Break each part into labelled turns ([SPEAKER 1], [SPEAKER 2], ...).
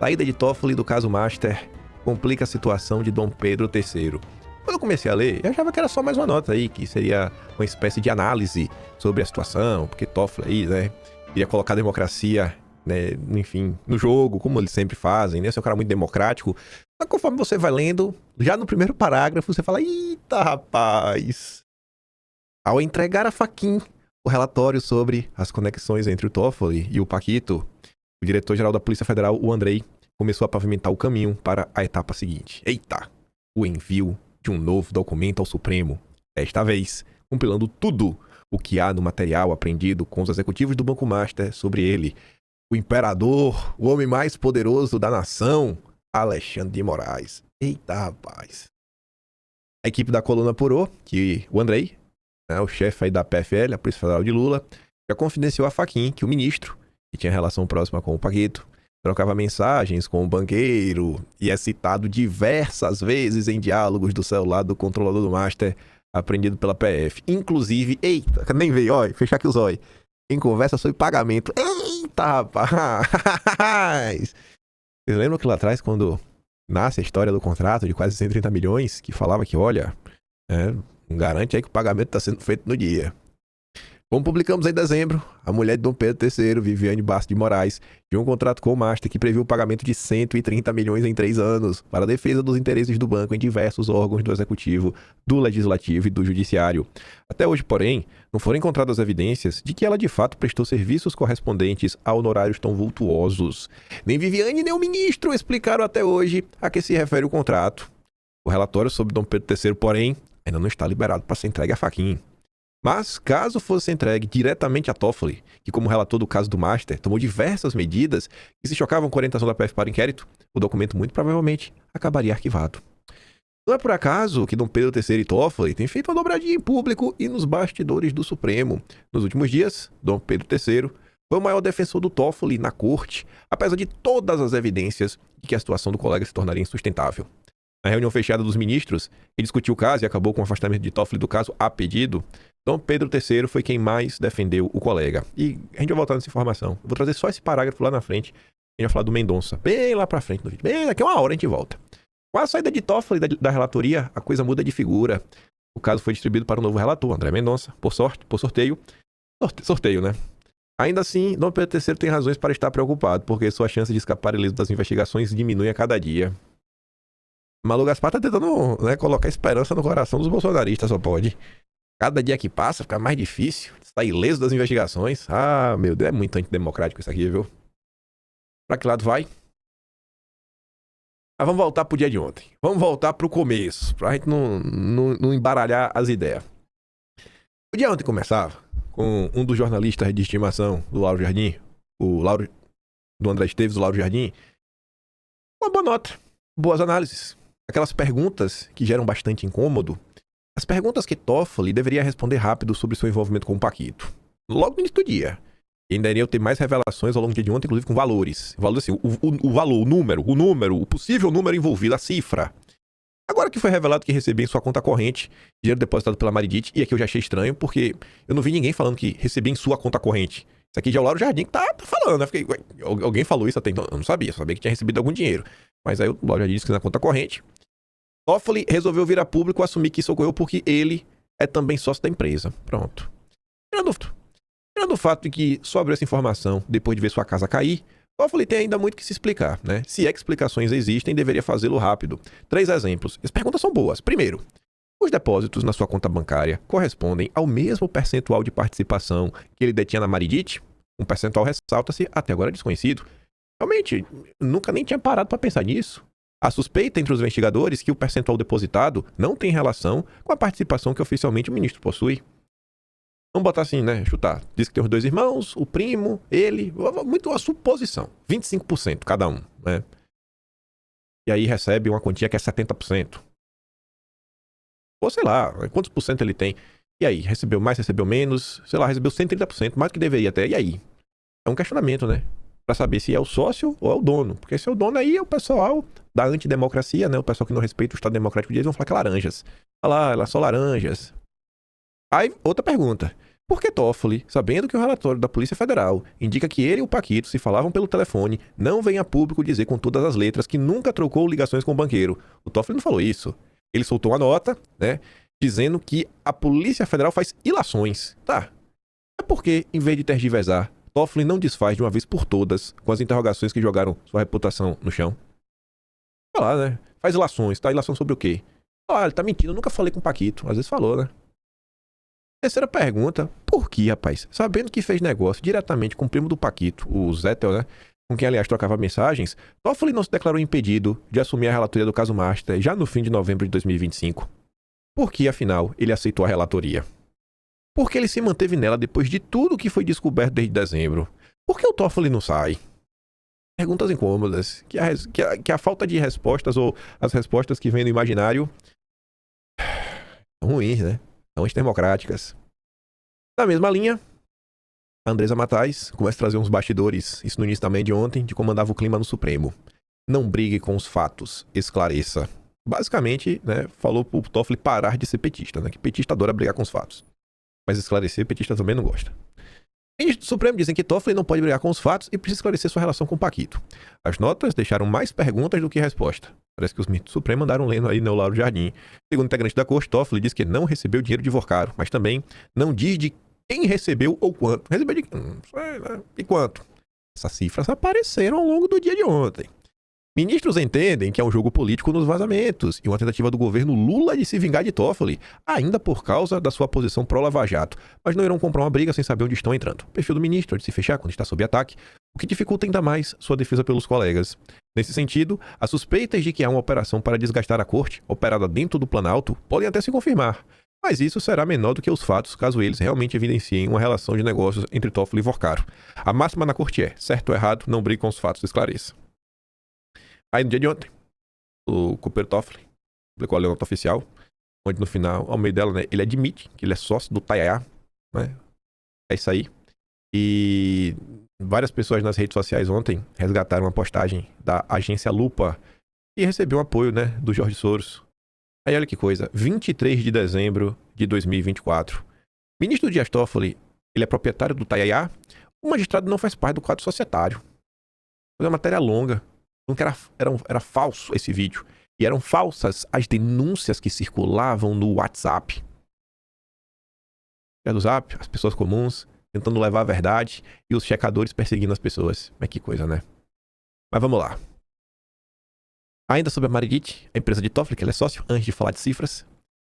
[SPEAKER 1] Saída de Toffoli do caso Master complica a situação de Dom Pedro III. Quando eu comecei a ler, eu achava que era só mais uma nota aí, que seria uma espécie de análise sobre a situação, porque Toffoli aí, né, iria colocar a democracia, né, enfim, no jogo, como eles sempre fazem, né, ser um cara muito democrático. Mas conforme você vai lendo, já no primeiro parágrafo, você fala, eita, rapaz! Ao entregar a Fachin o relatório sobre as conexões entre o Toffoli e o Paquito, o diretor-geral da Polícia Federal, o Andrei, começou a pavimentar o caminho para a etapa seguinte. Eita! O envio de um novo documento ao Supremo. Desta vez, compilando tudo o que há no material apreendido com os executivos do Banco Master sobre ele. O imperador, o homem mais poderoso da nação, Alexandre de Moraes. Eita, rapaz! A equipe da coluna apurou que o Andrei, né, o chefe aí da PFL, a Polícia Federal de Lula, já confidenciou a Fachin que o ministro, que tinha relação próxima com o Paquito, trocava mensagens com o banqueiro e é citado diversas vezes em diálogos do celular do controlador do Master, apreendido pela PF. Inclusive, eita, nem veio, ó, fechar aqui os olhos, em conversa sobre pagamento. Eita, rapaz! Vocês lembram que lá atrás, quando nasce a história do contrato de quase 130 milhões, que falava que, olha, garante aí que o pagamento está sendo feito no dia. Como publicamos em dezembro, a mulher de Dom Pedro III, Viviane Bastos de Moraes, tinha um contrato com o Master que previu o pagamento de 130 milhões em 3 anos para a defesa dos interesses do banco em diversos órgãos do Executivo, do Legislativo e do Judiciário. Até hoje, porém, não foram encontradas evidências de que ela de fato prestou serviços correspondentes a honorários tão vultuosos. Nem Viviane nem o ministro explicaram até hoje a que se refere o contrato. O relatório sobre Dom Pedro III, porém, ainda não está liberado para ser entregue à Fachin. Mas, caso fosse entregue diretamente a Toffoli, que como relator do caso do Master, tomou diversas medidas que se chocavam com a orientação da PF para o inquérito, o documento muito provavelmente acabaria arquivado. Não é por acaso que Dom Pedro III e Toffoli têm feito uma dobradinha em público e nos bastidores do Supremo. Nos últimos dias, Dom Pedro III foi o maior defensor do Toffoli na corte, apesar de todas as evidências de que a situação do colega se tornaria insustentável. Na reunião fechada dos ministros, que discutiu o caso e acabou com o afastamento de Toffoli do caso a pedido, Dom Pedro III foi quem mais defendeu o colega. E a gente vai voltar nessa informação. Eu vou trazer só esse parágrafo lá na frente. A gente vai falar do Mendonça, bem lá pra frente no vídeo. Bem, daqui a uma hora a gente volta. Com a saída de Toffoli da relatoria, a coisa muda de figura. O caso foi distribuído para o novo relator, André Mendonça, por sorteio. Sorteio, né? Ainda assim, Dom Pedro III tem razões para estar preocupado, porque sua chance de escapar ileso das investigações diminui a cada dia. Malu Gaspar tá tentando, né, colocar esperança no coração dos bolsonaristas, só pode. Cada dia que passa fica mais difícil. Está ileso das investigações. Ah, meu Deus, é muito antidemocrático isso aqui, viu? Pra que lado vai? Mas vamos voltar pro dia de ontem. Vamos voltar pro começo, pra gente não embaralhar as ideias. O dia ontem começava com um dos jornalistas de estimação do Lauro Jardim, do André Esteves, do Lauro Jardim, uma boa nota, boas análises. Aquelas perguntas que geram bastante incômodo. As perguntas que Toffoli deveria responder rápido sobre seu envolvimento com o Paquito. Logo no início do dia. E ainda iria ter mais revelações ao longo do dia de ontem, inclusive com valores. Valores assim, o valor, o número, o possível número envolvido, a cifra. Agora que foi revelado que recebia em sua conta corrente dinheiro depositado pela Maridit, e aqui eu já achei estranho, porque eu não vi ninguém falando que recebia em sua conta corrente. Isso aqui já é o Lauro Jardim que tá falando, né? Fiquei, alguém falou isso até então? Eu não sabia, só sabia que tinha recebido algum dinheiro. Mas aí o Lauro Jardim disse que na conta corrente. Toffoli resolveu vir a público assumir que isso ocorreu porque ele é também sócio da empresa. Pronto. Tirando o fato de que só abriu essa informação depois de ver sua casa cair, Toffoli tem ainda muito que se explicar, né? Se é que explicações existem, deveria fazê-lo rápido. 3 exemplos. As perguntas são boas. Primeiro, os depósitos na sua conta bancária correspondem ao mesmo percentual de participação que ele detinha na Maridit? Um percentual, ressalta-se, até agora desconhecido. Realmente, nunca nem tinha parado para pensar nisso. A suspeita entre os investigadores que o percentual depositado não tem relação com a participação que oficialmente o ministro possui. Vamos botar assim, né? Chutar. Diz que tem os 2 irmãos, o primo, ele. Muito uma suposição. 25% cada um, né? E aí recebe uma quantia que é 70%. Ou sei lá, quantos por cento ele tem? E aí? Recebeu mais, recebeu menos? Sei lá, recebeu 130%, mais do que deveria até. E aí? É um questionamento, né? Para saber se é o sócio ou é o dono. Porque se é o dono, aí é o pessoal da antidemocracia, né? O pessoal que não respeita o Estado Democrático deles vão falar que é laranjas. Olha lá, elas são laranjas. Aí, outra pergunta. Porque Toffoli, sabendo que o relatório da Polícia Federal indica que ele e o Paquito se falavam pelo telefone, não vem a público dizer com todas as letras que nunca trocou ligações com o banqueiro. O Toffoli não falou isso. Ele soltou uma nota, né, dizendo que a Polícia Federal faz ilações. Tá. É porque, em vez de tergiversar, Toffoli não desfaz de uma vez por todas com as interrogações que jogaram sua reputação no chão. Vai lá, né? Faz ilações. Tá, ilação sobre o quê? Ah, ele tá mentindo. Eu nunca falei com o Paquito. Às vezes falou, né? Terceira pergunta. Por que, rapaz? Sabendo que fez negócio diretamente com o primo do Paquito, o Zettel, né? Com quem, aliás, trocava mensagens, Toffoli não se declarou impedido de assumir a relatoria do caso Master já no fim de novembro de 2025. Por que, afinal, ele aceitou a relatoria? Por que ele se manteve nela depois de tudo que foi descoberto desde dezembro? Por que o Toffoli não sai? Perguntas incômodas, que a falta de respostas ou as respostas que vêm do imaginário são ruins, né? São antidemocráticas. Na mesma linha, a Andresa Matais começa a trazer uns bastidores, isso no início da manhã de ontem, de como andava o clima no Supremo. Não brigue com os fatos, esclareça. Basicamente, né, falou pro Toffoli parar de ser petista, né? Que petista adora brigar com os fatos. Mas esclarecer, petista também não gosta. Ministros do Supremo dizem que Toffoli não pode brigar com os fatos e precisa esclarecer sua relação com o Paquito. As notas deixaram mais perguntas do que resposta. Parece que os ministros do Supremo andaram lendo aí no Lauro Jardim. Segundo o integrante da corte, Toffoli diz que não recebeu dinheiro de Vorcaro, mas também não diz de quem recebeu ou quanto. Recebeu de quem? Não sei, né? E quanto? Essas cifras apareceram ao longo do dia de ontem. Ministros entendem que é um jogo político nos vazamentos e uma tentativa do governo Lula de se vingar de Toffoli, ainda por causa da sua posição pró-Lava Jato, mas não irão comprar uma briga sem saber onde estão entrando. O perfil do ministro é de se fechar quando está sob ataque, o que dificulta ainda mais sua defesa pelos colegas. Nesse sentido, as suspeitas de que há uma operação para desgastar a corte, operada dentro do Planalto, podem até se confirmar, mas isso será menor do que os fatos caso eles realmente evidenciem uma relação de negócios entre Toffoli e Vorcaro. A máxima na corte é, certo ou errado, não brigue com os fatos, esclareça. Aí no dia de ontem, o Cooper Toffoli publicou a nota oficial, onde no final, ao meio dela, né, ele admite que ele é sócio do Tayaya, né? É isso aí. E várias pessoas nas redes sociais ontem resgataram uma postagem da agência Lupa e recebeu um apoio, né, do Jorge Soros. Aí olha que coisa, 23 de dezembro de 2024. Ministro Dias Toffoli, ele é proprietário do Tayaya. O magistrado não faz parte do quadro societário. Foi uma matéria longa. Que era falso esse vídeo. E eram falsas as denúncias que circulavam no WhatsApp. Do Zap, as pessoas comuns tentando levar a verdade e os checadores perseguindo as pessoas. Mas que coisa, né? Mas vamos lá. Ainda sobre a Maridit, a empresa de Toffoli, que ele é sócio, antes de falar de cifras.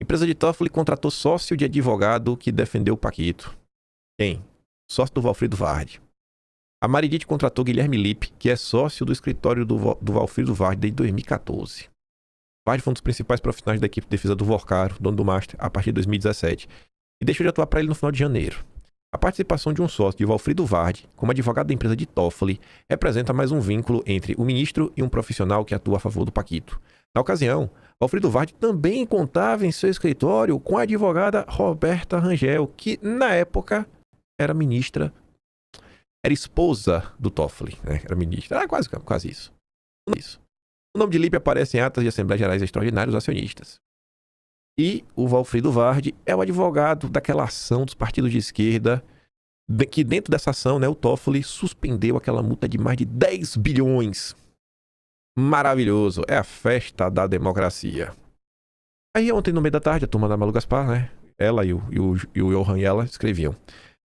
[SPEAKER 1] A empresa de Toffoli contratou sócio de advogado que defendeu o Paquito. Quem? Sócio do Valfrido Vardi. A Maridit contratou Guilherme Lippe, que é sócio do escritório do Valfrido Vardi desde 2014. Vardi foi um dos principais profissionais da equipe de defesa do Vorcaro, dono do Master, a partir de 2017, e deixou de atuar para ele no final de janeiro. A participação de um sócio de Valfrido Vardi, como advogado da empresa de Toffoli, representa mais um vínculo entre o ministro e um profissional que atua a favor do Paquito. Na ocasião, Valfrido Vardi também contava em seu escritório com a advogada Roberta Rangel, que, na época, era ministra. Era esposa do Toffoli, né? Era ministra. Era quase isso. O nome de Lippe aparece em atas de Assembleias Gerais Extraordinárias dos acionistas. E o Valfrido Vardi é o advogado daquela ação dos partidos de esquerda, que dentro dessa ação, né, o Toffoli suspendeu aquela multa de mais de 10 bilhões. Maravilhoso. É a festa da democracia. Aí ontem, no meio da tarde, a turma da Malu Gaspar, né? Ela e o Johan e ela escreviam: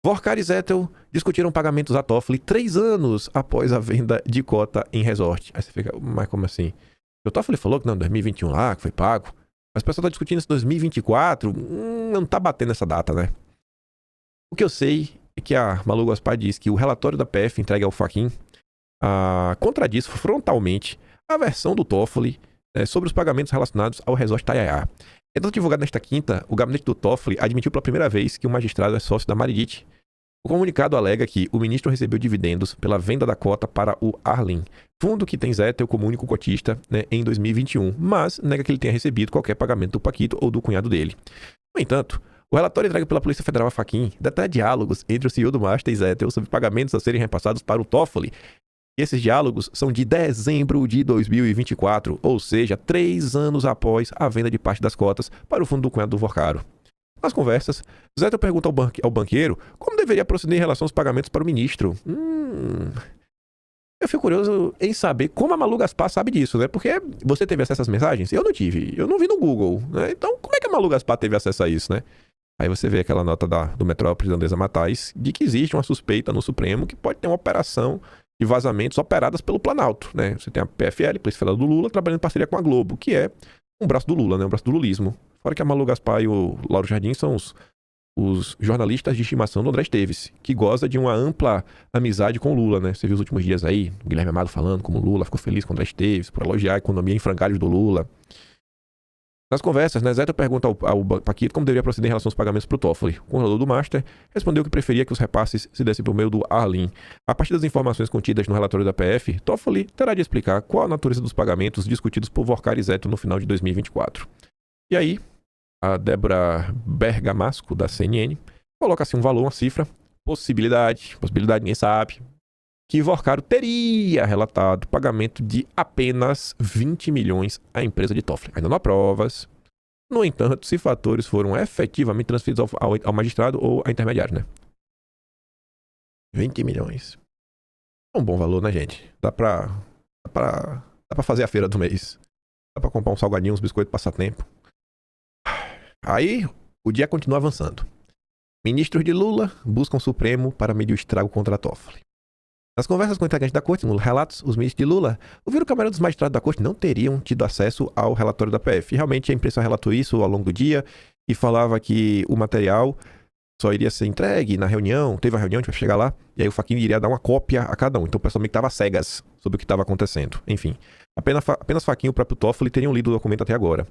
[SPEAKER 1] Vorcaro e Zettel discutiram pagamentos a Toffoli 3 anos após a venda de cota em resort. Aí você fica, mas como assim? O Toffoli falou que não, 2021 lá, que foi pago. Mas o pessoal tá discutindo isso em 2024. Não tá batendo essa data, né? O que eu sei é que a Malu Gaspar diz que o relatório da PF entregue ao Fachin contradiz frontalmente a versão do Toffoli sobre os pagamentos relacionados ao resort Tayaya. Então, divulgado nesta quinta, o gabinete do Toffoli admitiu pela primeira vez que o magistrado é sócio da Maridit. O comunicado alega que o ministro recebeu dividendos pela venda da cota para o Arlin, fundo que tem Zettel como único cotista, né, em 2021, mas nega que ele tenha recebido qualquer pagamento do Paquito ou do cunhado dele. No entanto, o relatório entregue pela Polícia Federal a Fachin detalha diálogos entre o CEO do Master e Zettel sobre pagamentos a serem repassados para o Toffoli. E esses diálogos são de dezembro de 2024, ou seja, 3 anos após a venda de parte das cotas para o fundo do cunhado do Vorcaro. Nas conversas, Zé pergunta ao banqueiro como deveria proceder em relação aos pagamentos para o ministro. Eu fico curioso em saber como a Malu Gaspar sabe disso, né? Porque você teve acesso às mensagens? Eu não tive. Eu não vi no Google, né? Então, como é que a Malu Gaspar teve acesso a isso, né? Aí você vê aquela nota do Metrópolis, da Andresa Matais, de que existe uma suspeita no Supremo que pode ter uma operação de vazamentos operadas pelo Planalto, né? Você tem a PFL, Polícia Federal do Lula, trabalhando em parceria com a Globo, que é um braço do Lula, né? Um braço do lulismo. Fora que a Malu Gaspar e o Lauro Jardim são os jornalistas de estimação do André Esteves, que goza de uma ampla amizade com o Lula, né? Você viu os últimos dias aí, o Guilherme Amado falando como o Lula ficou feliz com o André Esteves, por elogiar a economia em frangalhos do Lula. Nas conversas, né, Zé pergunta ao Paquito como deveria proceder em relação aos pagamentos para o Toffoli. O controlador do Master respondeu que preferia que os repasses se dessem por meio do Arlim. A partir das informações contidas no relatório da PF, Toffoli terá de explicar qual a natureza dos pagamentos discutidos por Vorcar e Zeto no final de 2024. E aí, a Débora Bergamasco, da CNN, coloca assim um valor, uma cifra, possibilidade, ninguém sabe, que Vorcaro teria relatado pagamento de apenas 20 milhões à empresa de Toffoli. Ainda não há provas. No entanto, se fatores foram efetivamente transferidos ao magistrado ou a intermediário, né? 20 milhões. É um bom valor, né, gente? Dá pra fazer a feira do mês. Dá pra comprar um salgadinho, uns biscoitos, passar tempo. Aí, o dia continua avançando. Ministros de Lula buscam o Supremo para medir o estrago contra Toffoli. Nas conversas com o integrante da corte, no relatos, os ministros de Lula ouviram que a maioria dos magistrados da corte não teriam tido acesso ao relatório da PF. E realmente a imprensa relatou isso ao longo do dia e falava que o material só iria ser entregue na reunião. Teve uma reunião, a gente vai chegar lá, e aí o Fachin iria dar uma cópia a cada um. Então o pessoal meio que estava cegas sobre o que estava acontecendo. Enfim, apenas Fachin e o próprio Toffoli teriam lido o documento até agora.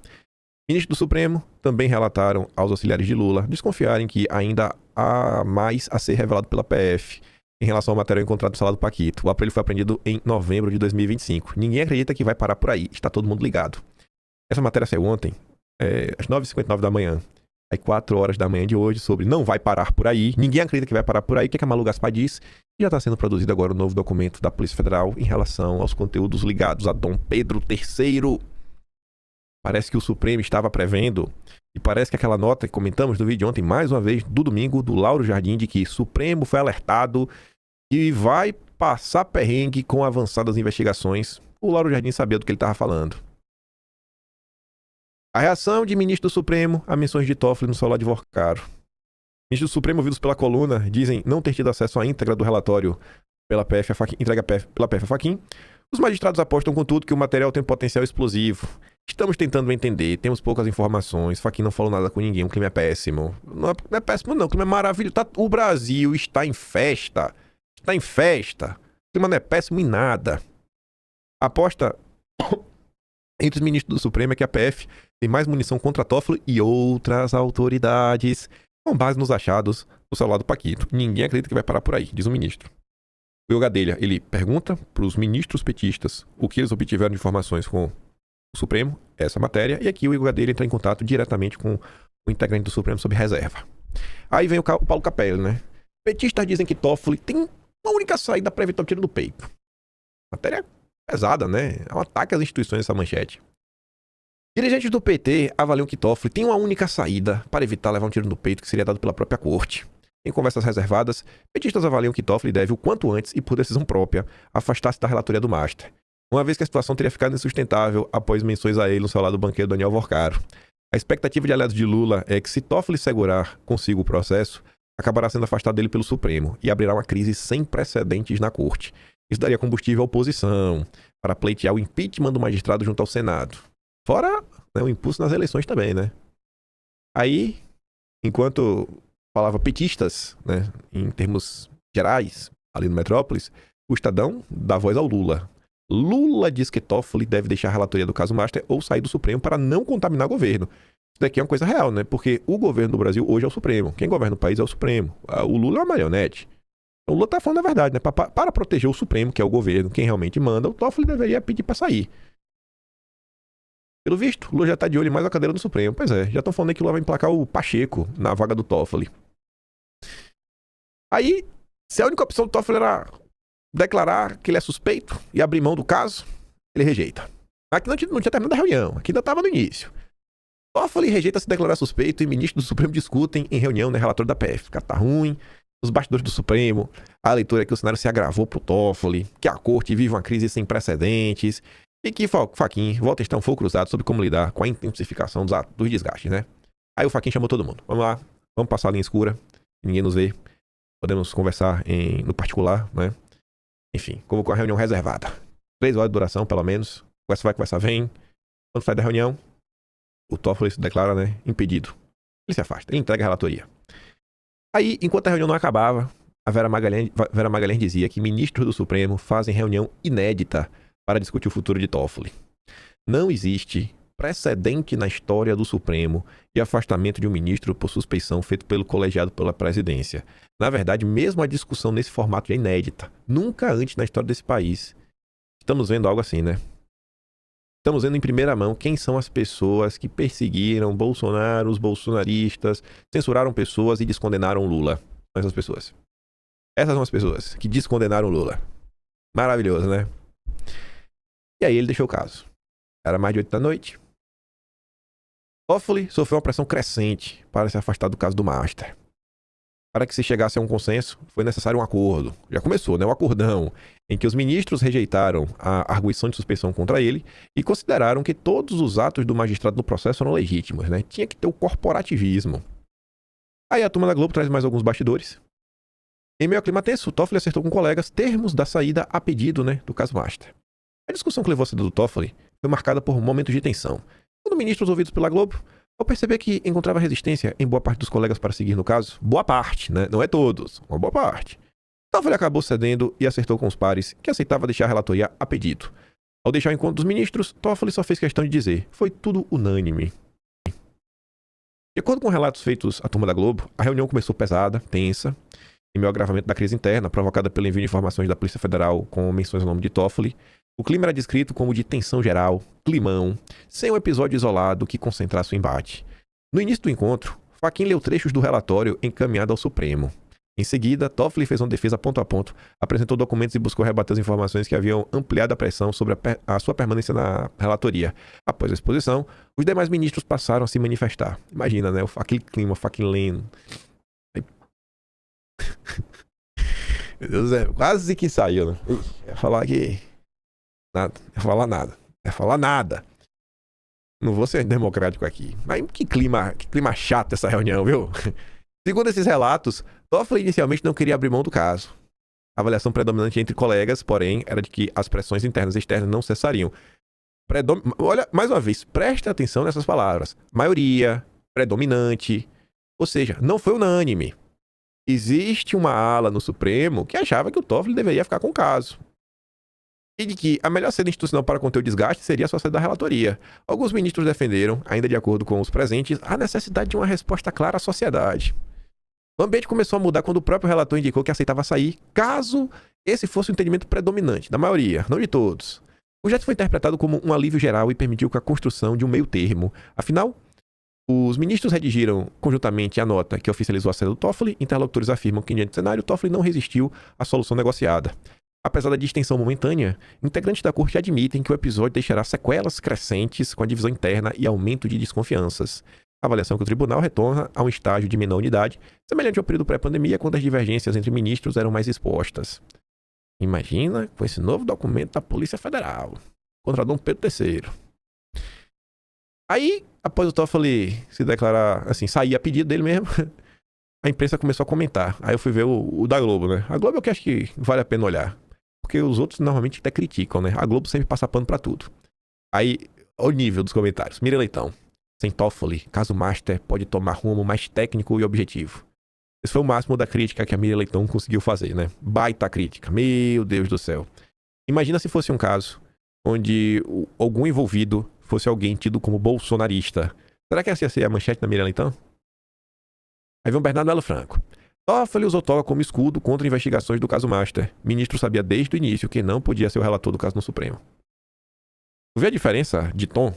[SPEAKER 1] Ministros do Supremo também relataram aos auxiliares de Lula desconfiarem que ainda há mais a ser revelado pela PF em relação ao material encontrado no celular do Paquito. O aparelho foi apreendido em novembro de 2025. Ninguém acredita que vai parar por aí. Está todo mundo ligado. Essa matéria saiu ontem, às 9h59 da manhã. Aí 4 horas da manhã de hoje, sobre não vai parar por aí. Ninguém acredita que vai parar por aí. O que a Malu Gaspar diz? E já está sendo produzido agora um novo documento da Polícia Federal em relação aos conteúdos ligados a Dom Pedro III. Parece que o Supremo estava prevendo, e parece que aquela nota que comentamos no vídeo ontem, mais uma vez, do domingo, do Lauro Jardim, de que o Supremo foi alertado e vai passar perrengue com avançadas investigações. O Lauro Jardim sabia do que ele estava falando. A reação de ministro do Supremo a menções de Toffoli no celular de Vorcaro. Ministros do Supremo, ouvidos pela coluna, dizem não ter tido acesso à íntegra do relatório pela PF, entrega pela PF a Fachin. Os magistrados apostam, contudo, que o material tem potencial explosivo. Estamos tentando entender, temos poucas informações. Fachin não falou nada com ninguém, o clima é péssimo. Não é péssimo não, o clima é maravilhoso. O Brasil está em festa. Está em festa. O clima não é péssimo em nada. A aposta entre os ministros do Supremo é que a PF tem mais munição contra Toffoli e outras autoridades, com base nos achados do celular do Paquito. Ninguém acredita que vai parar por aí, diz o ministro. O Igor Gadelha, ele pergunta para os ministros petistas o que eles obtiveram de informações com o Supremo, essa matéria, e aqui o Igor Gadelha entra em contato diretamente com o integrante do Supremo sob reserva. Aí vem o Paulo Capelli, né? Petistas dizem que Toffoli tem uma única saída para evitar o tiro do peito. Matéria pesada, né? É um ataque às instituições essa manchete. Dirigentes do PT avaliam que Toffoli tem uma única saída para evitar levar um tiro no peito que seria dado pela própria corte. Em conversas reservadas, petistas avaliam que Toffoli deve, o quanto antes e por decisão própria, afastar-se da relatoria do Master, uma vez que a situação teria ficado insustentável após menções a ele no celular do banqueiro Daniel Vorcaro. A expectativa de aliados de Lula é que, se Toffoli segurar consigo o processo, acabará sendo afastado dele pelo Supremo e abrirá uma crise sem precedentes na corte. Isso daria combustível à oposição para pleitear o impeachment do magistrado junto ao Senado. Fora, né, o impulso nas eleições também, né? Aí, enquanto falava petistas, né, em termos gerais, ali no Metrópolis, o Estadão dá voz ao Lula. Lula diz que Toffoli deve deixar a relatoria do caso Master ou sair do Supremo para não contaminar o governo. Isso daqui é uma coisa real, né? Porque o governo do Brasil hoje é o Supremo. Quem governa o país é o Supremo. O Lula é uma marionete. O Lula tá falando a verdade, né? Para proteger o Supremo, que é o governo, quem realmente manda, o Toffoli deveria pedir para sair. Pelo visto, o Lula já tá de olho em mais a cadeira do Supremo. Pois é, já estão falando que o Lula vai emplacar o Pacheco na vaga do Toffoli. Aí, se a única opção do Toffoli era declarar que ele é suspeito e abrir mão do caso, ele rejeita. Aqui não tinha terminado a reunião, aqui ainda estava no início. Toffoli rejeita se declarar suspeito e ministros do Supremo discutem em reunião, né, relatório da PF. O cara tá ruim, os bastidores do Supremo, a leitura é que o cenário se agravou pro Toffoli, que a corte vive uma crise sem precedentes e que Fachin volta a estar um fogo cruzado sobre como lidar com a intensificação dos desgastes, né? Aí o Fachin chamou todo mundo. Vamos lá, vamos passar a linha escura, ninguém nos vê, podemos conversar no particular, né? Enfim, convocou a reunião reservada. 3 horas de duração, pelo menos. Conversa vai, conversa vem. Quando sai da reunião, o Toffoli se declara, né, impedido. Ele se afasta, ele entrega a relatoria. Aí, enquanto a reunião não acabava, a Vera Magalhães dizia que ministros do Supremo fazem reunião inédita para discutir o futuro de Toffoli. Não existe precedente na história do Supremo de afastamento de um ministro por suspeição feito pelo colegiado pela presidência. Na verdade, mesmo a discussão nesse formato é inédita. Nunca antes na história desse país estamos vendo algo assim, né? Estamos vendo em primeira mão quem são as pessoas que perseguiram Bolsonaro, os bolsonaristas, censuraram pessoas e descondenaram Lula. São essas pessoas. Essas são as pessoas que descondenaram Lula. Maravilhoso, né? E aí ele deixou o caso. Era mais de 8 da noite. Toffoli sofreu uma pressão crescente para se afastar do caso do Master. Para que se chegasse a um consenso, foi necessário um acordo. Já começou, né? Um acordão, em que os ministros rejeitaram a arguição de suspeição contra ele e consideraram que todos os atos do magistrado no processo eram legítimos, né? Tinha que ter o corporativismo. Aí a turma da Globo traz mais alguns bastidores. Em meio ao clima tenso, o Toffoli acertou com colegas termos da saída a pedido, né, do caso Master. A discussão que levou a saída do Toffoli foi marcada por momentos de tensão. Quando ministros ouvidos pela Globo, ao perceber que encontrava resistência em boa parte dos colegas para seguir no caso, boa parte, né? Não é todos, uma boa parte. Toffoli acabou cedendo e acertou com os pares que aceitava deixar a relatoria a pedido. Ao deixar o encontro dos ministros, Toffoli só fez questão de dizer: foi tudo unânime. De acordo com relatos feitos à turma da Globo, a reunião começou pesada, tensa, em meio ao agravamento da crise interna, provocada pelo envio de informações da Polícia Federal com menções ao nome de Toffoli. O clima era descrito como de tensão geral, climão, sem um episódio isolado que concentrasse o embate. No início do encontro, Fachin leu trechos do relatório encaminhado ao Supremo. Em seguida, Toffoli fez uma defesa ponto a ponto, apresentou documentos e buscou rebater as informações que haviam ampliado a pressão sobre a sua permanência na relatoria. Após a exposição, os demais ministros passaram a se manifestar. Imagina, né? Aquele clima, Fachin lendo. Meu Deus do céu, quase que saiu, né? Ia falar que... Nada. Ia falar nada. Não vou ser democrático aqui. Mas que clima chato essa reunião, viu? Segundo esses relatos, Toffoli inicialmente não queria abrir mão do caso. A avaliação predominante entre colegas, porém, era de que as pressões internas e externas não cessariam. Olha, mais uma vez, preste atenção nessas palavras. Maioria, predominante. Ou seja, não foi unânime. Existe uma ala no Supremo que achava que o Toffoli deveria ficar com o caso. E de que a melhor saída institucional para conter o desgaste seria a sua saída da relatoria. Alguns ministros defenderam, ainda de acordo com os presentes, a necessidade de uma resposta clara à sociedade. O ambiente começou a mudar quando o próprio relator indicou que aceitava sair, caso esse fosse o entendimento predominante, da maioria, não de todos. O gesto foi interpretado como um alívio geral e permitiu a construção de um meio termo. Afinal, os ministros redigiram conjuntamente a nota que oficializou a saída do Toffoli. Interlocutores afirmam que, diante do cenário, Toffoli não resistiu à solução negociada. Apesar da distensão momentânea, integrantes da corte admitem que o episódio deixará sequelas crescentes com a divisão interna e aumento de desconfianças. A avaliação que o tribunal retorna a um estágio de menor unidade, semelhante ao período pré-pandemia, quando as divergências entre ministros eram mais expostas. Imagina com esse novo documento da Polícia Federal, contra Dom Pedro III. Aí, após o Toffoli se declarar, assim, sair a pedido dele mesmo, a imprensa começou a comentar. Aí eu fui ver o da Globo, né? A Globo é o que acho que vale a pena olhar. Porque os outros normalmente até criticam, né? A Globo sempre passa pano pra tudo. Aí, o nível dos comentários. Miriam Leitão. Sem Toffoli, caso Master pode tomar rumo mais técnico e objetivo. Esse foi o máximo da crítica que a Miriam Leitão conseguiu fazer, né? Baita crítica. Meu Deus do céu. Imagina se fosse um caso onde algum envolvido fosse alguém tido como bolsonarista. Será que essa ia ser a manchete da Miriam Leitão? Aí vem o Bernardo Melo Franco. Toffoli usou toga como escudo contra investigações do caso Master. O ministro sabia desde o início que não podia ser o relator do caso no Supremo. Vê a diferença de tom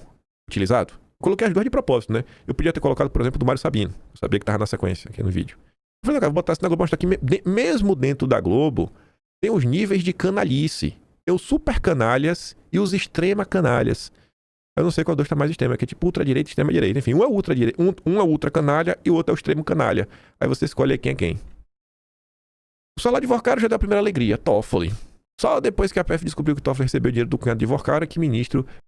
[SPEAKER 1] utilizado? Coloquei as duas de propósito, né? Eu podia ter colocado, por exemplo, do Mário Sabino. Eu sabia que tava na sequência aqui no vídeo. Eu falei, vou botar isso na Globo, mostrar aqui. Mesmo dentro da Globo, tem os níveis de canalice. Tem os super canalhas e os extrema canalhas. Eu não sei qual dos tá mais extremo, que é tipo ultra-direita e extrema-direita. Enfim, um é ultra-direita, um é ultra-canalha e o outro é o extremo-canalha. Aí você escolhe quem é quem. O salário de Vorkara já deu a primeira alegria, Toffoli. Só depois que a PF descobriu que Toffoli recebeu dinheiro do cunhado de Vorkara que ministro